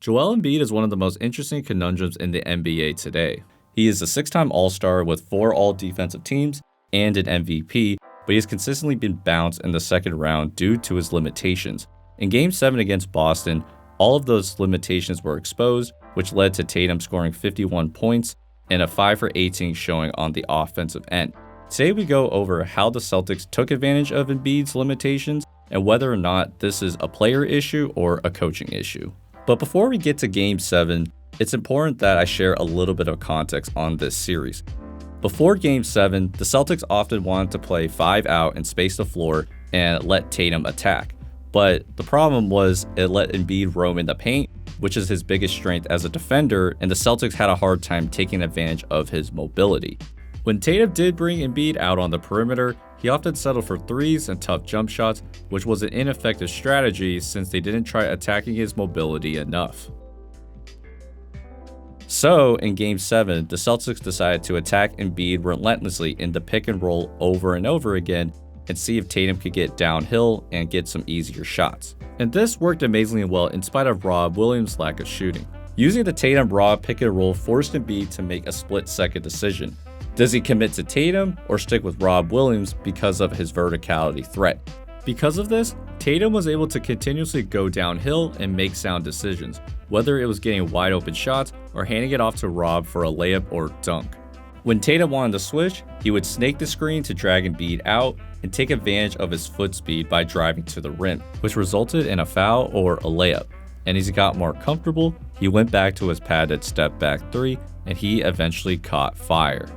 Joel Embiid is one of the most interesting conundrums in the NBA today. He is a 6-time All-Star with 4 All-Defensive teams and an MVP, but he has consistently been bounced in the second round due to his limitations. In Game 7 against Boston, all of those limitations were exposed, which led to Tatum scoring 51 points and a 5 for 18 showing on the offensive end. Today we go over how the Celtics took advantage of Embiid's limitations and whether or not this is a player issue or a coaching issue. But before we get to Game 7, it's important that I share a little bit of context on this series. Before Game 7, the Celtics often wanted to play 5 out and space the floor and let Tatum attack. But the problem was it let Embiid roam in the paint, which is his biggest strength as a defender, and the Celtics had a hard time taking advantage of his mobility. When Tatum did bring Embiid out on the perimeter, he often settled for threes and tough jump shots, which was an ineffective strategy since they didn't try attacking his mobility enough. So, in Game 7, the Celtics decided to attack Embiid relentlessly in the pick and roll over and over again and see if Tatum could get downhill and get some easier shots. And this worked amazingly well in spite of Rob Williams' lack of shooting. Using the Tatum-Rob pick and roll forced Embiid to make a split-second decision. Does he commit to Tatum or stick with Rob Williams because of his verticality threat? Because of this, Tatum was able to continuously go downhill and make sound decisions, whether it was getting wide open shots or handing it off to Rob for a layup or dunk. When Tatum wanted to switch, he would snake the screen to drag Embiid out and take advantage of his foot speed by driving to the rim, which resulted in a foul or a layup. And as he got more comfortable, he went back to his padded step back 3 and he eventually caught fire.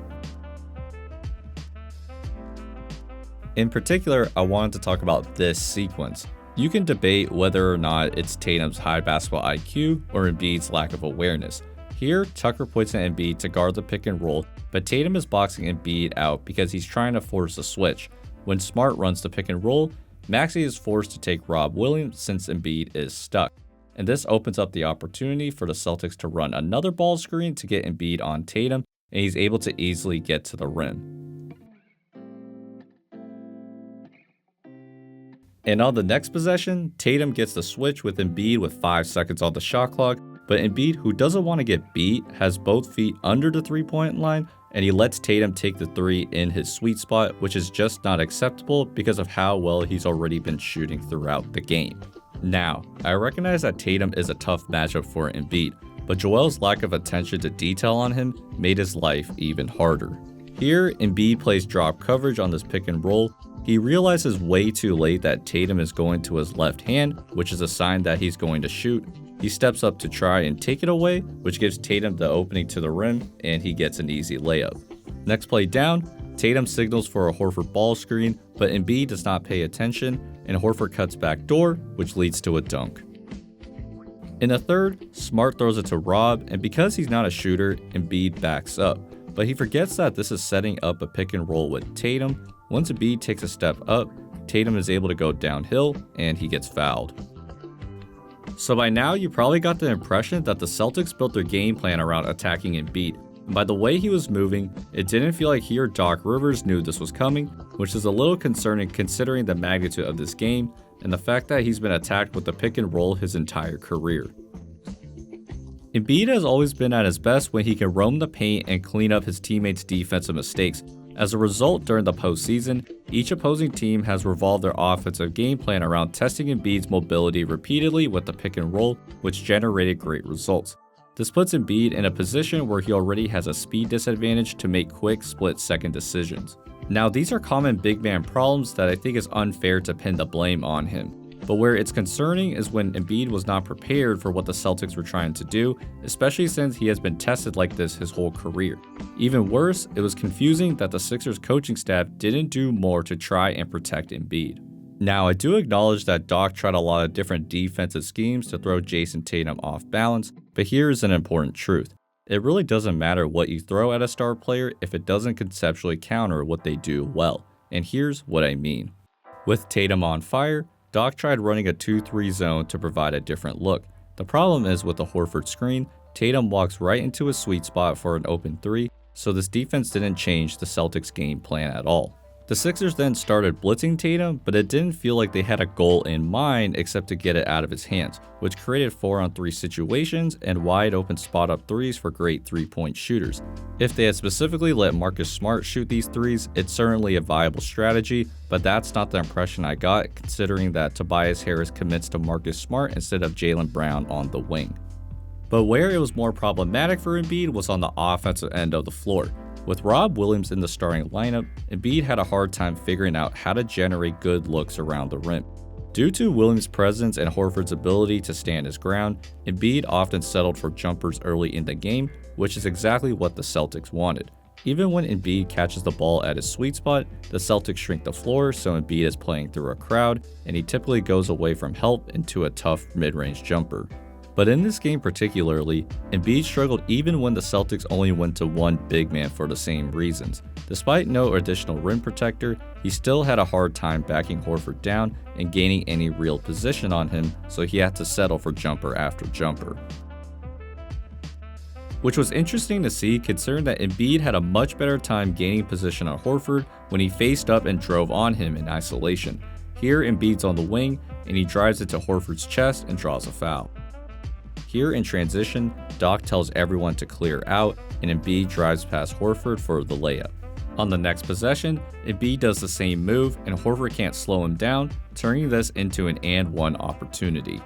In particular, I wanted to talk about this sequence. You can debate whether or not it's Tatum's high basketball IQ or Embiid's lack of awareness. Here, Tucker points at Embiid to guard the pick and roll, but Tatum is boxing Embiid out because he's trying to force a switch. When Smart runs the pick and roll, Maxey is forced to take Rob Williams since Embiid is stuck. And this opens up the opportunity for the Celtics to run another ball screen to get Embiid on Tatum, and he's able to easily get to the rim. And on the next possession, Tatum gets the switch with Embiid with 5 seconds on the shot clock, but Embiid, who doesn't want to get beat, has both feet under the 3-point line, and he lets Tatum take the 3 in his sweet spot, which is just not acceptable because of how well he's already been shooting throughout the game. Now, I recognize that Tatum is a tough matchup for Embiid, but Joel's lack of attention to detail on him made his life even harder. Here, Embiid plays drop coverage on this pick and roll. He realizes way too late that Tatum is going to his left hand, which is a sign that he's going to shoot. He steps up to try and take it away, which gives Tatum the opening to the rim, and he gets an easy layup. Next play down, Tatum signals for a Horford ball screen, but Embiid does not pay attention, and Horford cuts back door, which leads to a dunk. In the third, Smart throws it to Rob, and because he's not a shooter, Embiid backs up. But he forgets that this is setting up a pick and roll with Tatum. Once Embiid takes a step up, Tatum is able to go downhill, and he gets fouled. So by now, you probably got the impression that the Celtics built their game plan around attacking Embiid. And by the way he was moving, it didn't feel like he or Doc Rivers knew this was coming, which is a little concerning considering the magnitude of this game and the fact that he's been attacked with the pick and roll his entire career. Embiid has always been at his best when he can roam the paint and clean up his teammates' defensive mistakes. As a result, during the postseason, each opposing team has revolved their offensive game plan around testing Embiid's mobility repeatedly with the pick and roll, which generated great results. This puts Embiid in a position where he already has a speed disadvantage to make quick split-second decisions. Now, these are common big man problems that I think is unfair to pin the blame on him. But where it's concerning is when Embiid was not prepared for what the Celtics were trying to do, especially since he has been tested like this his whole career. Even worse, it was confusing that the Sixers coaching staff didn't do more to try and protect Embiid. Now, I do acknowledge that Doc tried a lot of different defensive schemes to throw Jason Tatum off balance, but here's an important truth. It really doesn't matter what you throw at a star player if it doesn't conceptually counter what they do well. And here's what I mean. With Tatum on fire, Doc tried running a 2-3 zone to provide a different look. The problem is with the Horford screen, Tatum walks right into a sweet spot for an open 3, so this defense didn't change the Celtics game plan at all. The Sixers then started blitzing Tatum, but it didn't feel like they had a goal in mind except to get it out of his hands, which created 4-on-3 situations and wide open spot up threes for great 3-point shooters. If they had specifically let Marcus Smart shoot these threes, it's certainly a viable strategy, but that's not the impression I got considering that Tobias Harris commits to Marcus Smart instead of Jaylen Brown on the wing. But where it was more problematic for Embiid was on the offensive end of the floor. With Rob Williams in the starting lineup, Embiid had a hard time figuring out how to generate good looks around the rim. Due to Williams' presence and Horford's ability to stand his ground, Embiid often settled for jumpers early in the game, which is exactly what the Celtics wanted. Even when Embiid catches the ball at his sweet spot, the Celtics shrink the floor so Embiid is playing through a crowd, and he typically goes away from help into a tough mid-range jumper. But in this game particularly, Embiid struggled even when the Celtics only went to one big man for the same reasons. Despite no additional rim protector, he still had a hard time backing Horford down and gaining any real position on him, so he had to settle for jumper after jumper. Which was interesting to see considering that Embiid had a much better time gaining position on Horford when he faced up and drove on him in isolation. Here Embiid's on the wing and he drives it to Horford's chest and draws a foul. Here in transition, Doc tells everyone to clear out, and Embiid drives past Horford for the layup. On the next possession, Embiid does the same move, and Horford can't slow him down, turning this into an and-one opportunity.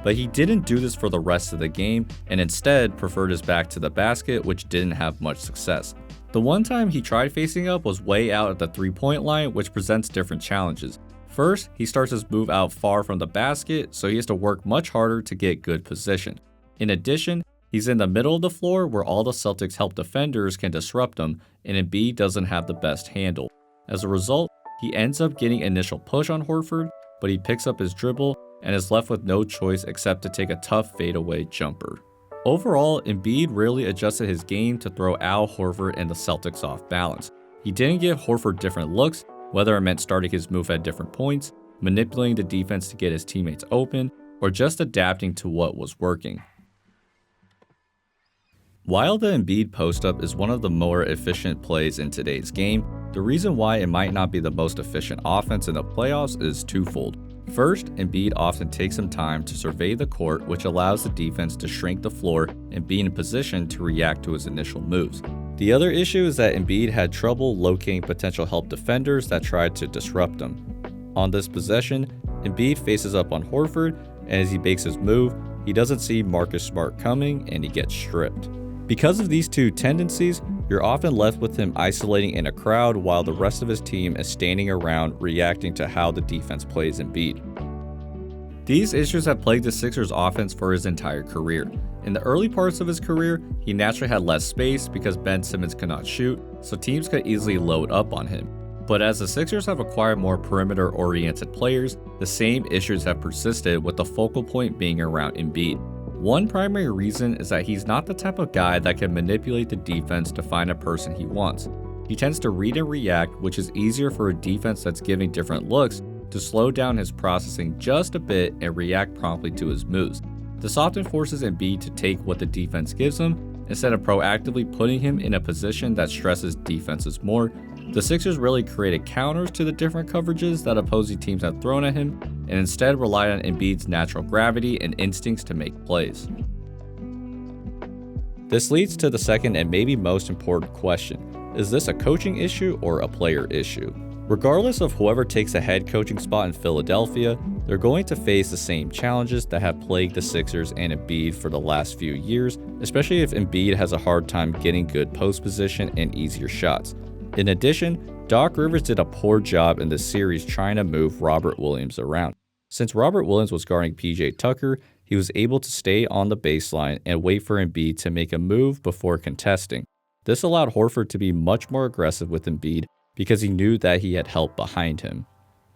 But he didn't do this for the rest of the game, and instead preferred his back to the basket, which didn't have much success. The one time he tried facing up was way out at the 3-point line, which presents different challenges. First, he starts his move out far from the basket, so he has to work much harder to get good position. In addition, he's in the middle of the floor where all the Celtics help defenders can disrupt him, and Embiid doesn't have the best handle. As a result, he ends up getting initial push on Horford, but he picks up his dribble and is left with no choice except to take a tough fadeaway jumper. Overall, Embiid rarely adjusted his game to throw Al Horford and the Celtics off balance. He didn't give Horford different looks, whether it meant starting his move at different points, manipulating the defense to get his teammates open, or just adapting to what was working. While the Embiid post-up is one of the more efficient plays in today's game, the reason why it might not be the most efficient offense in the playoffs is twofold. First, Embiid often takes some time to survey the court, which allows the defense to shrink the floor and be in position to react to his initial moves. The other issue is that Embiid had trouble locating potential help defenders that tried to disrupt him. On this possession, Embiid faces up on Horford, and as he makes his move, he doesn't see Marcus Smart coming and he gets stripped. Because of these two tendencies, you're often left with him isolating in a crowd while the rest of his team is standing around reacting to how the defense plays Embiid. These issues have plagued the Sixers offense for his entire career. In the early parts of his career, he naturally had less space because Ben Simmons could not shoot, so teams could easily load up on him. But as the Sixers have acquired more perimeter-oriented players, the same issues have persisted with the focal point being around Embiid. One primary reason is that he's not the type of guy that can manipulate the defense to find a person he wants. He tends to read and react, which is easier for a defense that's giving different looks to slow down his processing just a bit and react promptly to his moves. This often forces Embiid to take what the defense gives him instead of proactively putting him in a position that stresses defenses more. The Sixers really created counters to the different coverages that opposing teams have thrown at him and instead relied on Embiid's natural gravity and instincts to make plays. This leads to the second and maybe most important question. Is this a coaching issue or a player issue? Regardless of whoever takes a head coaching spot in Philadelphia, they're going to face the same challenges that have plagued the Sixers and Embiid for the last few years, especially if Embiid has a hard time getting good post position and easier shots. In addition, Doc Rivers did a poor job in this series trying to move Robert Williams around. Since Robert Williams was guarding PJ Tucker, he was able to stay on the baseline and wait for Embiid to make a move before contesting. This allowed Horford to be much more aggressive with Embiid because he knew that he had help behind him.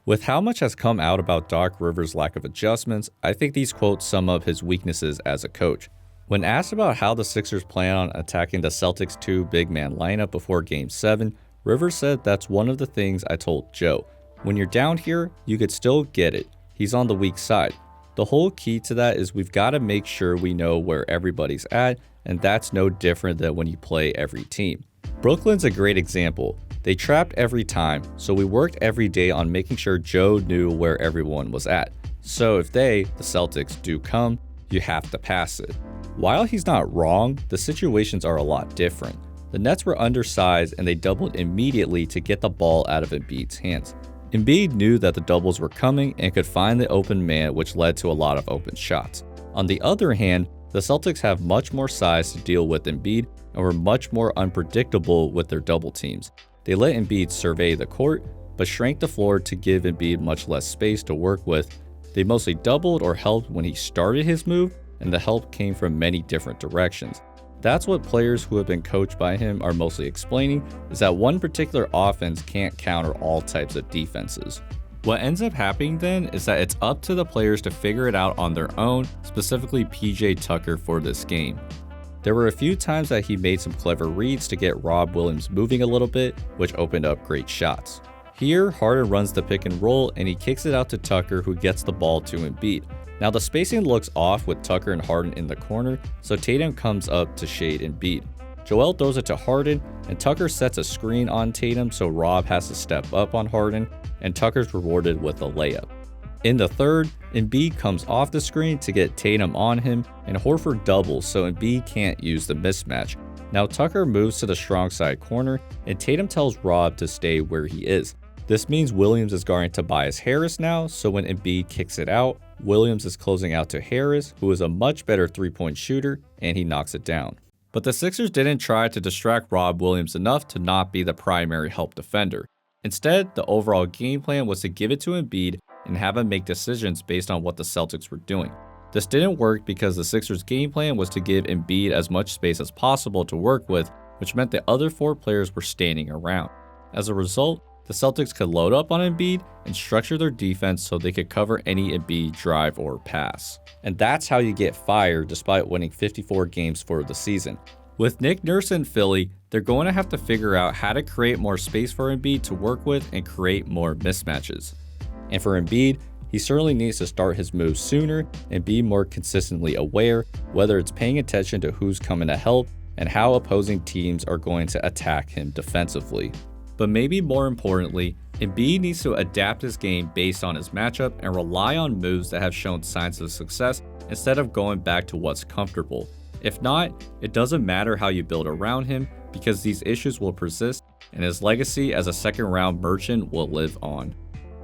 With how much has come out about Doc Rivers' lack of adjustments, I think these quotes sum up his weaknesses as a coach. When asked about how the Sixers plan on attacking the Celtics' two big man lineup before Game 7, Rivers said, "That's one of the things I told Joe. When you're down here, you could still get it. He's on the weak side. The whole key to that is we've got to make sure we know where everybody's at, and that's no different than when you play every team." Brooklyn's a great example. They trapped every time, so we worked every day on making sure Joe knew where everyone was at. So if they, the Celtics, do come, you have to pass it. While he's not wrong, the situations are a lot different. The Nets were undersized and they doubled immediately to get the ball out of Embiid's hands. Embiid knew that the doubles were coming and could find the open man, which led to a lot of open shots. On the other hand, the Celtics have much more size to deal with Embiid and were much more unpredictable with their double teams. They let Embiid survey the court, but shrank the floor to give Embiid much less space to work with. They mostly doubled or helped when he started his move, and the help came from many different directions. That's what players who have been coached by him are mostly explaining, is that one particular offense can't counter all types of defenses. What ends up happening then is that it's up to the players to figure it out on their own, specifically PJ Tucker for this game. There were a few times that he made some clever reads to get Rob Williams moving a little bit, which opened up great shots. Here, Harden runs the pick and roll and he kicks it out to Tucker, who gets the ball to Embiid. Now the spacing looks off with Tucker and Harden in the corner, so Tatum comes up to shade Embiid. Joel throws it to Harden, and Tucker sets a screen on Tatum, so Rob has to step up on Harden, and Tucker's rewarded with a layup. In the third, Embiid comes off the screen to get Tatum on him, and Horford doubles so Embiid can't use the mismatch. Now Tucker moves to the strong side corner, and Tatum tells Rob to stay where he is. This means Williams is guarding Tobias Harris now, so when Embiid kicks it out, Williams is closing out to Harris, who is a much better three-point shooter, and he knocks it down. But the Sixers didn't try to distract Rob Williams enough to not be the primary help defender. Instead, the overall game plan was to give it to Embiid and have him make decisions based on what the Celtics were doing. This didn't work because the Sixers' game plan was to give Embiid as much space as possible to work with, which meant the other four players were standing around. As a result, the Celtics could load up on Embiid and structure their defense so they could cover any Embiid drive or pass. And that's how you get fired despite winning 54 games for the season. With Nick Nurse in Philly, they're going to have to figure out how to create more space for Embiid to work with and create more mismatches. And for Embiid, he certainly needs to start his moves sooner and be more consistently aware, whether it's paying attention to who's coming to help and how opposing teams are going to attack him defensively. But maybe more importantly, Embiid needs to adapt his game based on his matchup and rely on moves that have shown signs of success instead of going back to what's comfortable. If not, it doesn't matter how you build around him because these issues will persist and his legacy as a second round merchant will live on.